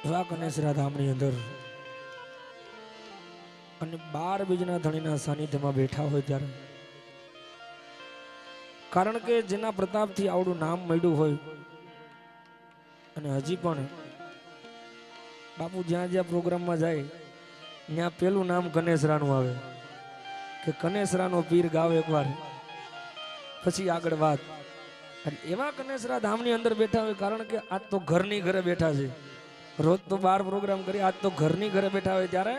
એવા કનેસરા ધામની અંદર અને 12 બીજના ધણીના સાનિધ્યમાં બેઠા હોય ત્યારે, કારણ કે જેના પ્રતાપથી આવડું નામ મળ્યું હોય અને હજી પણ બાપુ જ્યાં જ્યાં પ્રોગ્રામમાં જાય ત્યાં પેલું નામ કનેસરાનું આવે કે કનેસરાનો પીર ગાવ એકવાર પછી આગળ વાત. એવા કનેસરા ધામની અંદર બેઠા હોય, કારણ કે આજ તો ઘરની ઘરે બેઠા છે. રોજ તો બહાર પ્રોગ્રામ કરી, આજ તો ઘરની ઘરે બેઠા હોય ત્યારે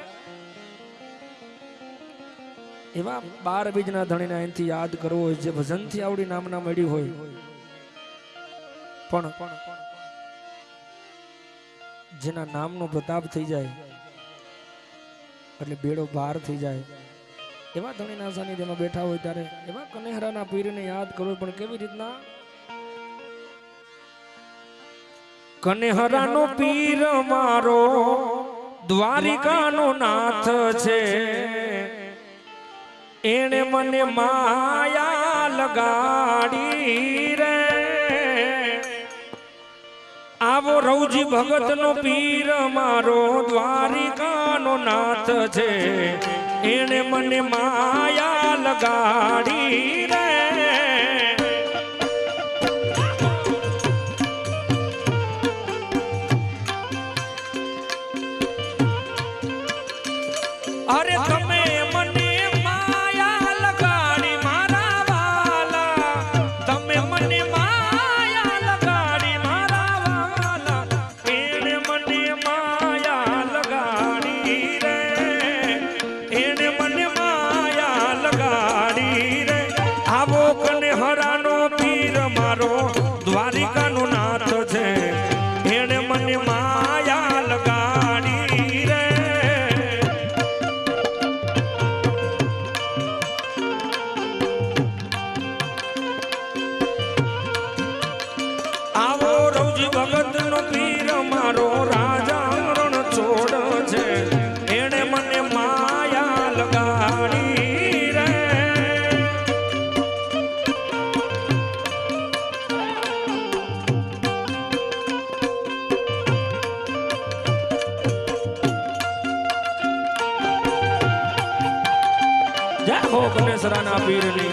એવા 12 બીજના ધણીને અહીંથી યાદ કરવો હોય, જે ભજનથી આવડી નામના મળી હોય પણ જેના નામનો પ્રતાપ થઈ જાય એટલે બેડો પાર થઈ જાય, એવા ધણીના સાનિધ્યમાં બેઠા હોય ત્યારે એવા કનેહરાના પીરને યાદ કરવો. પણ કેવી રીતના? કનેહરાનો પીર મારો દ્વારિકાનો નાથ છે, એણે મને માયા લગાડી રે. આવો રવજી ભગતનો પીર મારો દ્વારિકાનો નાથ છે, એણે મને માયા લગાડી રે. અરે તમે મને માયા લગાડી મારા વાલા, તમે મને માયા લગાડી મારા વાલા, એને મને માયા લગાડી રે, એને મને માયા લગાડી રે. આવો કનેહરાનો પીર મારો દ્વારિકાનો નાથ છે, એને મને માયા લગાડી રે. આવો રવજી ભગતનો પીર મારો રાજા રણ છોડ છે, એને મને માયા લગાડી રે. જય હો કનેસરાના પીરની.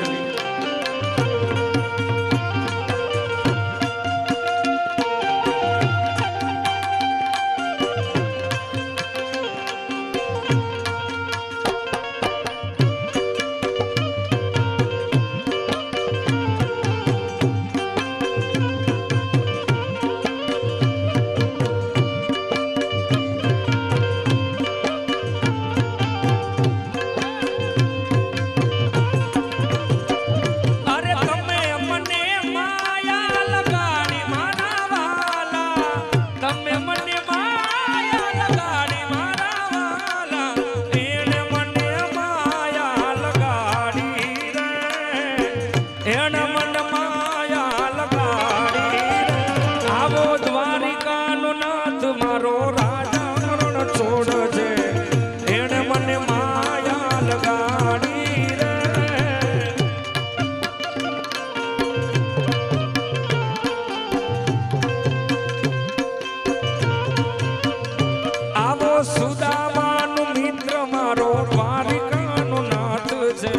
સુદામાનો મિત્ર મારો દ્વારિકાનો નાથ છે,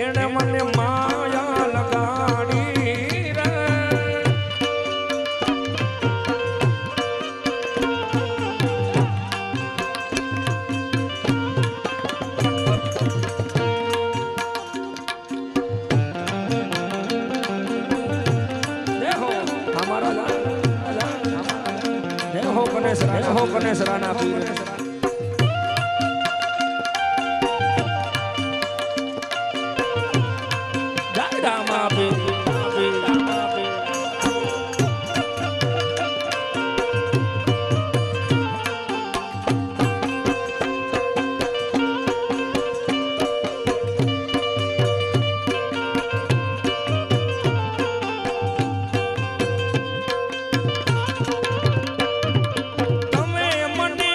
એને મને માયા લગાડી રે. દેહો અમારા દેહો કનેસરાના પીર. તમે મને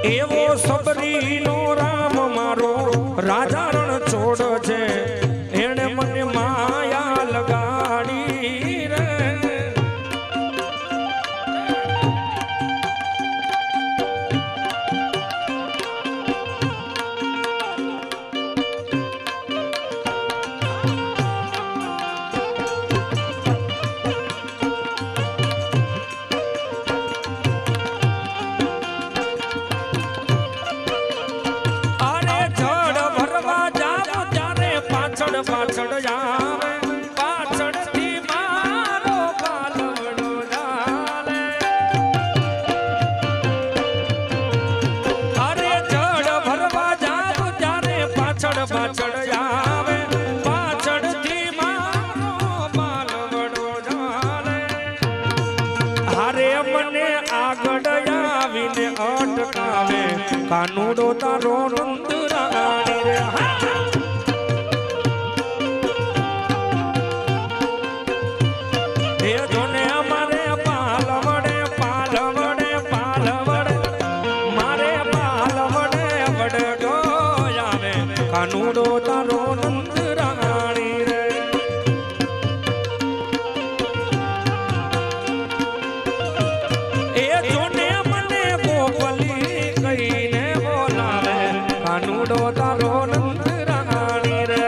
એવો સબરીનો રામ મારો રાજા રણ છોડ છે એને મને માયા લગાડી રે પાછળ જાવે પાછળથી મારો પાલવડો ચાલે અરે જળ ભરવા જાવ ત્યારે પાછળ જાવે પાછળથી મારો પાલવડો ચાલે હારે મને આગળ આવીને અટકાવે કાનુડો તારો નંદરાણી રે કાનુડો તારો નંદરાણી રે એ જોને મને ગોપલી કહીને બોલાવે કાનુડો તારો નંદરાણી રે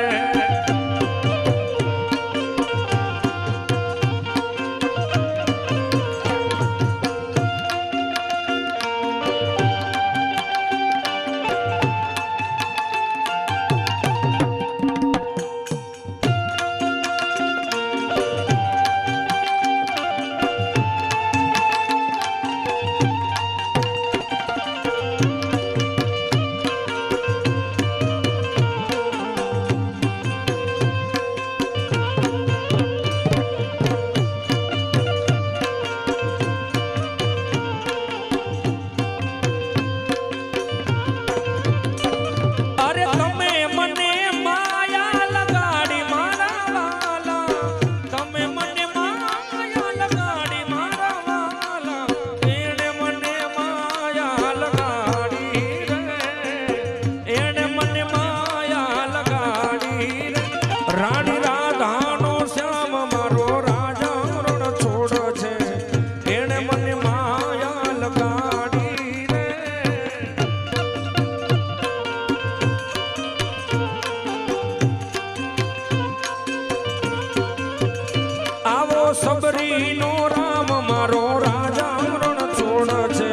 સબરીનો રામ મારો રાજા રણ છોડ છે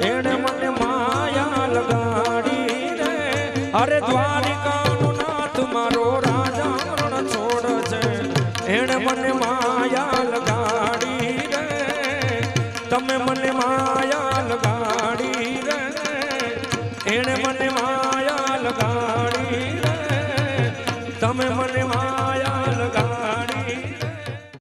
એને મને માયા લગાડી રે અરે દ્વારિકાનો નાથ મારો રાજા રણ છોડ છે એને મને માયા લગાડી રે તમે મને